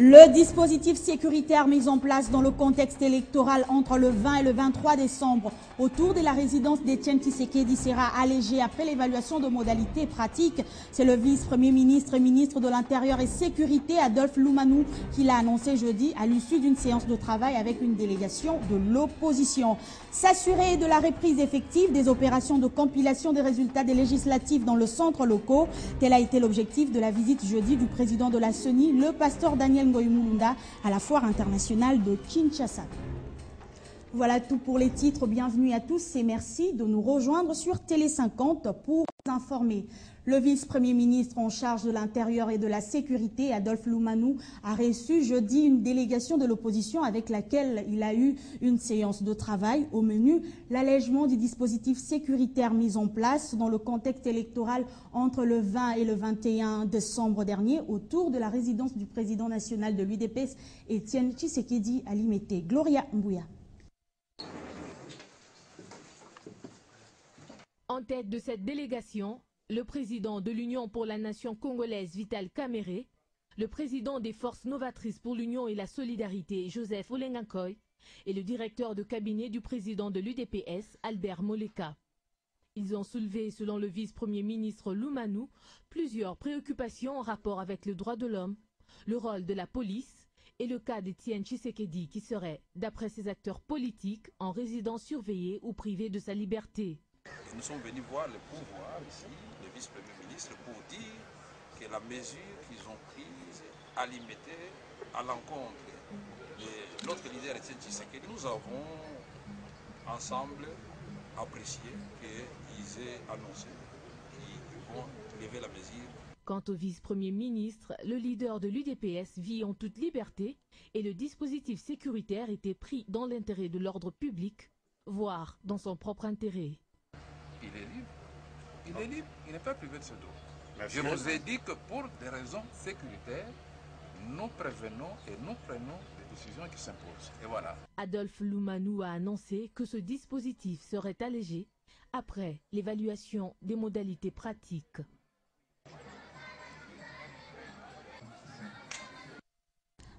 Le dispositif sécuritaire mis en place dans le contexte électoral entre le 20 et le 23 décembre autour de la résidence d'Étienne Tshisekedi sera allégé après l'évaluation de modalités pratiques. C'est le vice-premier ministre et ministre de l'Intérieur et Sécurité, Adolphe Loumanou, qui l'a annoncé jeudi à l'issue d'une séance de travail avec une délégation de l'opposition. S'assurer de la reprise effective des opérations de compilation des résultats des législatives dans le centre locaux, tel a été l'objectif de la visite jeudi du président de la CENI, le pasteur Daniel Ngoï Mulunda, à la foire internationale de Kinshasa. Voilà tout pour les titres. Bienvenue à tous et merci de nous rejoindre sur Télé 50 pour vous informer. Le vice-premier ministre en charge de l'Intérieur et de la Sécurité, Adolphe Loumanou, a reçu jeudi une délégation de l'opposition avec laquelle il a eu une séance de travail. Au menu, l'allègement du dispositif sécuritaire mis en place dans le contexte électoral entre le 20 et le 21 décembre dernier autour de la résidence du président national de l'UDPS, Étienne Tshisekedi à Limete. Gloria Mbouya. En tête de cette délégation, le président de l'Union pour la nation congolaise, Vital Kamerhe, le président des forces novatrices pour l'Union et la solidarité, Joseph Olengankoy, et le directeur de cabinet du président de l'UDPS, Albert Moleka. Ils ont soulevé, selon le vice-premier ministre Loumanou, plusieurs préoccupations en rapport avec le droit de l'homme, le rôle de la police et le cas d'Étienne Tshisekedi qui serait, d'après ses acteurs politiques, en résidence surveillée ou privé de sa liberté. Nous sommes venus voir le pouvoir ici, le vice-premier ministre, pour dire que la mesure qu'ils ont prise à limiter à l'encontre de notre leader Étienne Tshisekedi, nous avons ensemble apprécié qu'ils aient annoncé qu'ils vont lever la mesure. Quant au vice-premier ministre, le leader de l'UDPS vit en toute liberté et le dispositif sécuritaire était pris dans l'intérêt de l'ordre public, voire dans son propre intérêt. Il est libre. Il est libre. Il n'est pas privé de ce droit. Je vous ai dit que pour des raisons sécuritaires, nous prévenons et nous prenons des décisions qui s'imposent. Et voilà. Adolphe Loumanou a annoncé que ce dispositif serait allégé après l'évaluation des modalités pratiques.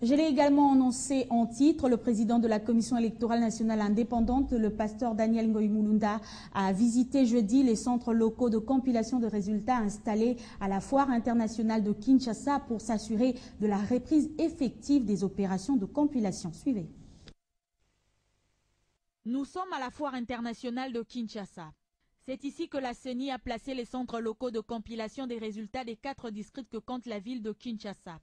Je l'ai également annoncé en titre, le président de la Commission électorale nationale indépendante, le pasteur Daniel Ngoï Mulunda, a visité jeudi les centres locaux de compilation de résultats installés à la foire internationale de Kinshasa pour s'assurer de la reprise effective des opérations de compilation. Suivez. Nous sommes à la foire internationale de Kinshasa. C'est ici que la CENI a placé les centres locaux de compilation des résultats des 4 districts que compte la ville de Kinshasa.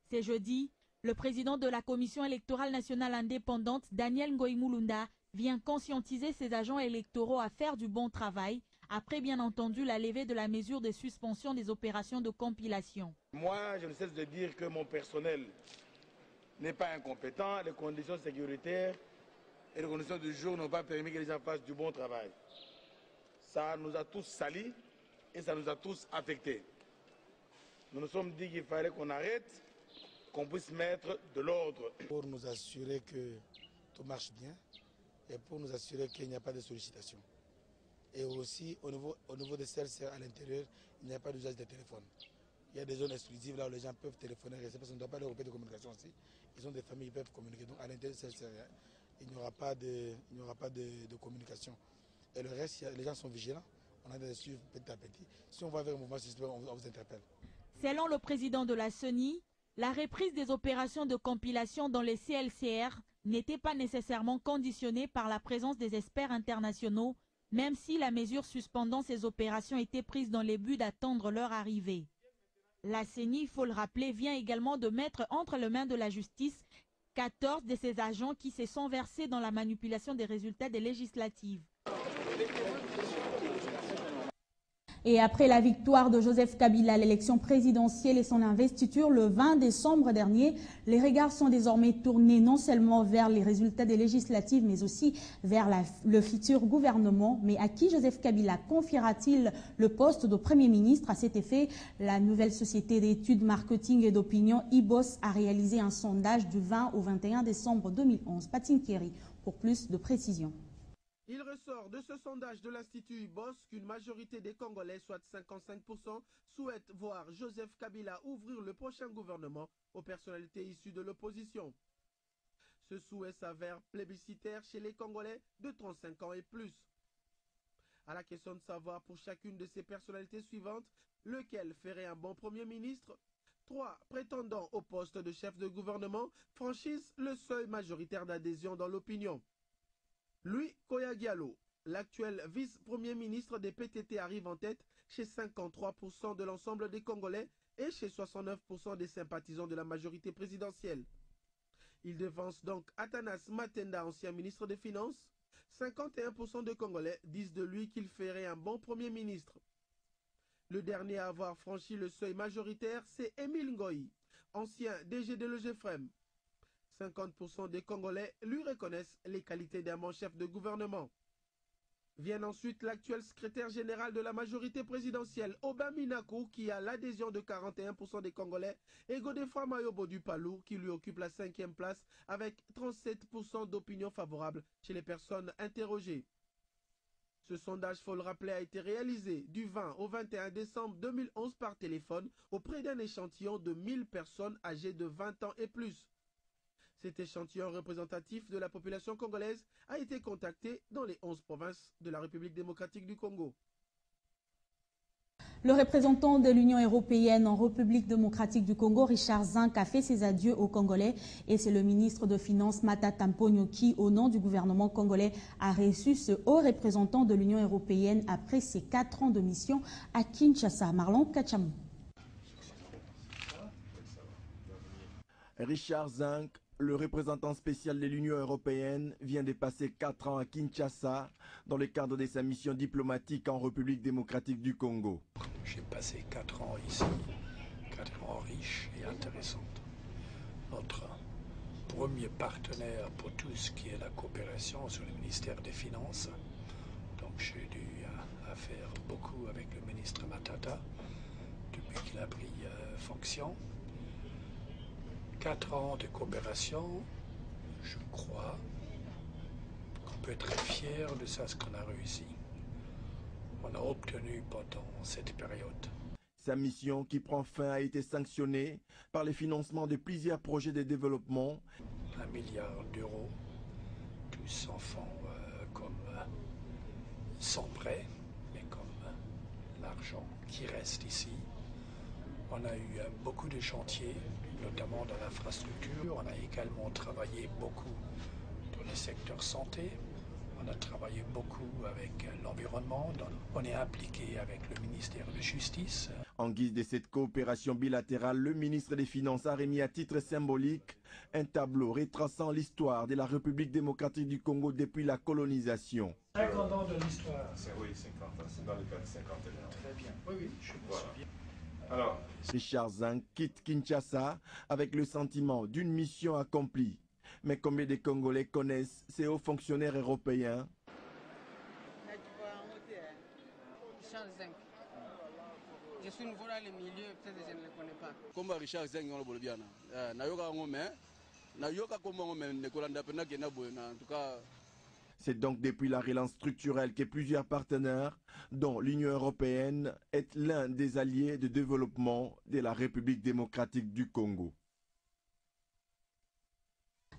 C'est jeudi. Le président de la Commission électorale nationale indépendante, Daniel Ngoï Mulunda, vient conscientiser ses agents électoraux à faire du bon travail, après bien entendu la levée de la mesure de suspension des opérations de compilation. Moi, je ne cesse de dire que mon personnel n'est pas incompétent. Les conditions sécuritaires et les conditions du jour n'ont pas permis que les gens fassent du bon travail. Ça nous a tous salis et ça nous a tous affectés. Nous nous sommes dit qu'il fallait qu'on arrête, qu'on puisse mettre de l'ordre. Pour nous assurer que tout marche bien et pour nous assurer qu'il n'y a pas de sollicitation. Et aussi au niveau des CLCR à l'intérieur, il n'y a pas d'usage de téléphone. Il y a des zones exclusives là où les gens peuvent téléphoner, ces personnes ne doivent pas leur de communication aussi. Ils ont des familles qui peuvent communiquer. Donc à l'intérieur des CLCR, il n'y aura pas de communication. Et le reste, les gens sont vigilants. On a des suivre petit à petit. Si on va vers un mouvement suspect, on vous interpelle. Selon le président de la CENI, la reprise des opérations de compilation dans les CLCR n'était pas nécessairement conditionnée par la présence des experts internationaux, même si la mesure suspendant ces opérations était prise dans le but d'attendre leur arrivée. La CENI, il faut le rappeler, vient également de mettre entre les mains de la justice 14 de ses agents qui se sont versés dans la manipulation des résultats des législatives. Et après la victoire de Joseph Kabila à l'élection présidentielle et son investiture le 20 décembre dernier, les regards sont désormais tournés non seulement vers les résultats des législatives, mais aussi vers le futur gouvernement. Mais à qui Joseph Kabila confiera-t-il le poste de Premier ministre? À cet effet, la nouvelle société d'études marketing et d'opinion IBOS a réalisé un sondage du 20 au 21 décembre 2011. Patine Kerry pour plus de précisions. Il ressort de ce sondage de l'Institut IBOS qu'une majorité des Congolais, soit 55%, souhaitent voir Joseph Kabila ouvrir le prochain gouvernement aux personnalités issues de l'opposition. Ce souhait s'avère plébiscitaire chez les Congolais de 35 ans et plus. À la question de savoir pour chacune de ces personnalités suivantes lequel ferait un bon Premier ministre, 3 prétendants au poste de chef de gouvernement franchissent le seuil majoritaire d'adhésion dans l'opinion. Louis Koya Diallo, l'actuel vice-premier ministre des PTT, arrive en tête chez 53% de l'ensemble des Congolais et chez 69% des sympathisants de la majorité présidentielle. Il devance donc Athanas Matenda, ancien ministre des Finances. 51% de Congolais disent de lui qu'il ferait un bon Premier ministre. Le dernier à avoir franchi le seuil majoritaire, c'est Émile Ngoï, ancien DG de l'EGFREM. 50% des Congolais lui reconnaissent les qualités d'un bon chef de gouvernement. Vient ensuite l'actuel secrétaire général de la majorité présidentielle, Oba Minakou, qui a l'adhésion de 41% des Congolais, et Godefroid Mayobo du Palou, qui lui occupe la 5e place avec 37% d'opinion favorable chez les personnes interrogées. Ce sondage, faut le rappeler, a été réalisé du 20 au 21 décembre 2011 par téléphone auprès d'un échantillon de 1000 personnes âgées de 20 ans et plus. Cet échantillon représentatif de la population congolaise a été contacté dans les 11 provinces de la République démocratique du Congo. Le représentant de l'Union européenne en République démocratique du Congo, Richard Zinck, a fait ses adieux aux Congolais et c'est le ministre de Finances Matata Mponyo qui, au nom du gouvernement congolais, a reçu ce haut représentant de l'Union européenne après ses 4 ans de mission à Kinshasa. Marlon Kachamou. Richard Zinck, le représentant spécial de l'Union européenne, vient de passer 4 ans à Kinshasa dans le cadre de sa mission diplomatique en République démocratique du Congo. J'ai passé 4 ans ici, 4 ans riches et intéressantes. Notre premier partenaire pour tout ce qui est la coopération sur le ministère des Finances. Donc j'ai dû faire beaucoup avec le ministre Matata depuis qu'il a pris fonction. 4 ans de coopération, je crois qu'on peut être fier de ça, ce qu'on a réussi. On a obtenu pendant cette période. Sa mission qui prend fin a été sanctionnée par le financement de plusieurs projets de développement. 1 milliard d'euros, tous en font sans prêt, mais comme l'argent qui reste ici. On a eu beaucoup de chantiers, notamment dans l'infrastructure. On a également travaillé beaucoup dans le secteur santé. On a travaillé beaucoup avec l'environnement. On est impliqué avec le ministère de Justice. En guise de cette coopération bilatérale, le ministre des Finances a remis à titre symbolique un tableau retraçant l'histoire de la République démocratique du Congo depuis la colonisation. 50 ans de l'histoire. Oui, 50 ans. C'est dans le cas de 51. Très bien. Oui, je me souviens. Alors, Richard Zinck quitte Kinshasa avec le sentiment d'une mission accomplie. Mais combien de Congolais connaissent ces hauts fonctionnaires européens? Richard Zinck. Je suis nouveau dans le milieu, peut-être que je ne le connais pas. Comme Richard Zinck, on le bien. En tout cas. C'est donc depuis la relance structurelle que plusieurs partenaires, dont l'Union européenne, est l'un des alliés de développement de la République démocratique du Congo.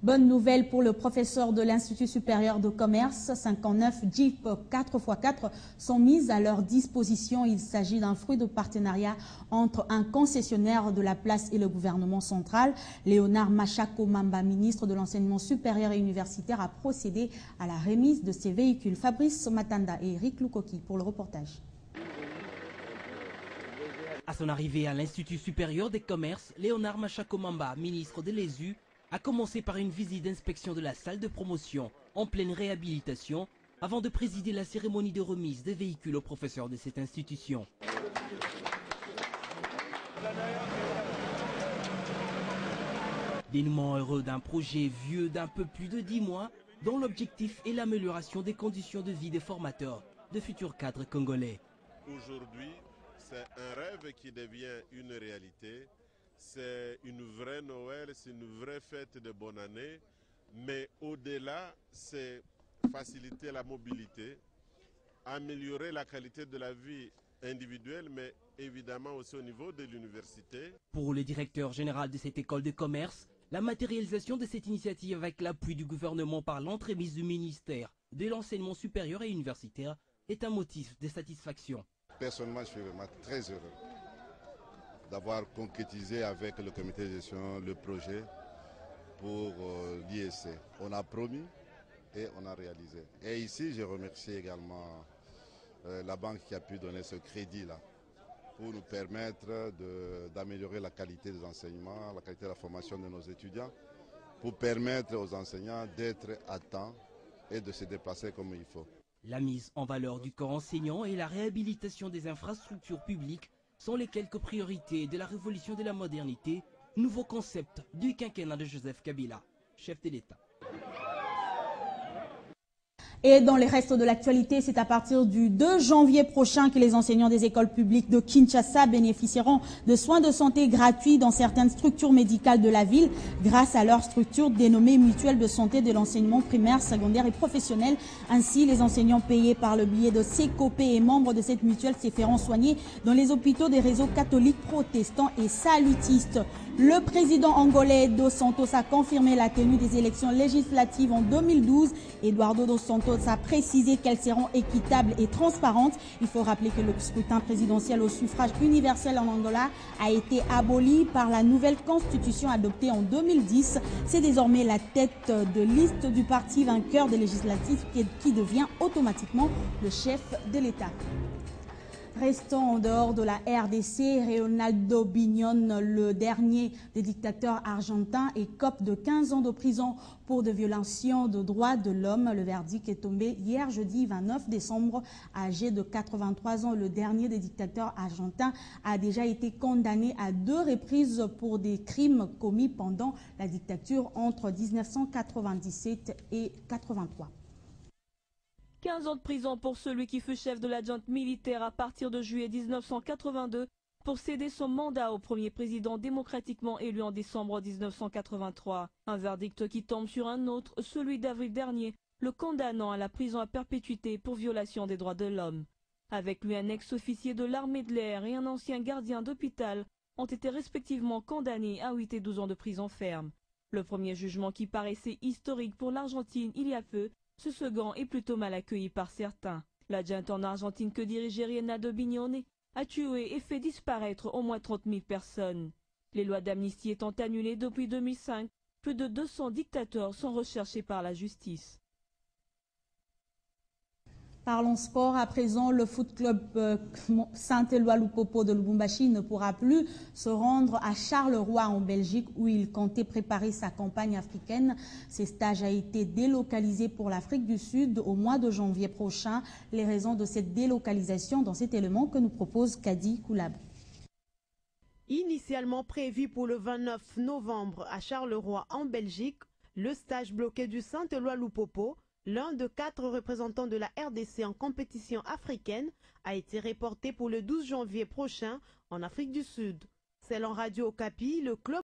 Bonne nouvelle pour le professeur de l'Institut supérieur de commerce. 59 Jeep 4x4 sont mises à leur disposition. Il s'agit d'un fruit de partenariat entre un concessionnaire de la place et le gouvernement central. Léonard Machako Mamba, ministre de l'Enseignement supérieur et universitaire, a procédé à la remise de ces véhicules. Fabrice Matanda et Eric Lukoki pour le reportage. À son arrivée à l'Institut supérieur des commerces, Léonard Machako Mamba, ministre de l'ESU, a commencé par une visite d'inspection de la salle de promotion en pleine réhabilitation avant de présider la cérémonie de remise des véhicules aux professeurs de cette institution. Dénouement heureux d'un projet vieux d'un peu plus de 10 mois dont l'objectif est l'amélioration des conditions de vie des formateurs, de futurs cadres congolais. Aujourd'hui, c'est un rêve qui devient une réalité. C'est une vraie Noël, c'est une vraie fête de bonne année, mais au-delà, c'est faciliter la mobilité, améliorer la qualité de la vie individuelle, mais évidemment aussi au niveau de l'université. Pour le directeur général de cette école de commerce, la matérialisation de cette initiative avec l'appui du gouvernement par l'entremise du ministère de l'enseignement supérieur et universitaire est un motif de satisfaction. Personnellement, je suis vraiment très heureux d'avoir concrétisé avec le comité de gestion le projet pour l'ISC. On a promis et on a réalisé. Et ici, je remercie également la banque qui a pu donner ce crédit-là pour nous permettre d'améliorer la qualité des enseignements, la qualité de la formation de nos étudiants, pour permettre aux enseignants d'être à temps et de se déplacer comme il faut. La mise en valeur du corps enseignant et la réhabilitation des infrastructures publiques sont les quelques priorités de la révolution de la modernité, nouveau concept du quinquennat de Joseph Kabila, chef de l'État. Et dans les restes de l'actualité, c'est à partir du 2 janvier prochain que les enseignants des écoles publiques de Kinshasa bénéficieront de soins de santé gratuits dans certaines structures médicales de la ville grâce à leur structure dénommée Mutuelle de santé de l'enseignement primaire, secondaire et professionnel. Ainsi, les enseignants payés par le biais de CECOP et membres de cette mutuelle se feront soigner dans les hôpitaux des réseaux catholiques, protestants et salutistes. Le président angolais Dos Santos a confirmé la tenue des élections législatives en 2012. Eduardo Dos Santos a précisé qu'elles seront équitables et transparentes. Il faut rappeler que le scrutin présidentiel au suffrage universel en Angola a été aboli par la nouvelle constitution adoptée en 2010. C'est désormais la tête de liste du parti vainqueur des législatives qui devient automatiquement le chef de l'État. Restons en dehors de la RDC, Leonardo Bignon, le dernier des dictateurs argentins, écope de 15 ans de prison pour des violations de droits de l'homme. Le verdict est tombé hier jeudi 29 décembre. Âgé de 83 ans, le dernier des dictateurs argentins a déjà été condamné à 2 reprises pour des crimes commis pendant la dictature entre 1997 et 1983. 15 ans de prison pour celui qui fut chef de la junte militaire à partir de juillet 1982 pour céder son mandat au premier président démocratiquement élu en décembre 1983. Un verdict qui tombe sur un autre, celui d'avril dernier, le condamnant à la prison à perpétuité pour violation des droits de l'homme. Avec lui, un ex-officier de l'armée de l'air et un ancien gardien d'hôpital ont été respectivement condamnés à 8 et 12 ans de prison ferme. Le premier jugement qui paraissait historique pour l'Argentine il y a peu, ce second est plutôt mal accueilli par certains. La junte en Argentine que dirigeait Leonardo Bignon a tué et fait disparaître au moins 30 000 personnes. Les lois d'amnistie étant annulées depuis 2005, plus de 200 dictateurs sont recherchés par la justice. Parlons sport à présent. Le foot club Saint-Éloi Lupopo de Lubumbashi ne pourra plus se rendre à Charleroi en Belgique où il comptait préparer sa campagne africaine. Ses stages a été délocalisé pour l'Afrique du Sud au mois de janvier prochain. Les raisons de cette délocalisation dans cet élément que nous propose Kadi Koulab. Initialement prévu pour le 29 novembre à Charleroi en Belgique, le stage bloqué du Saint-Éloi Lupopo, l'un de 4 représentants de la RDC en compétition africaine, a été reporté pour le 12 janvier prochain en Afrique du Sud. Selon Radio Okapi, le club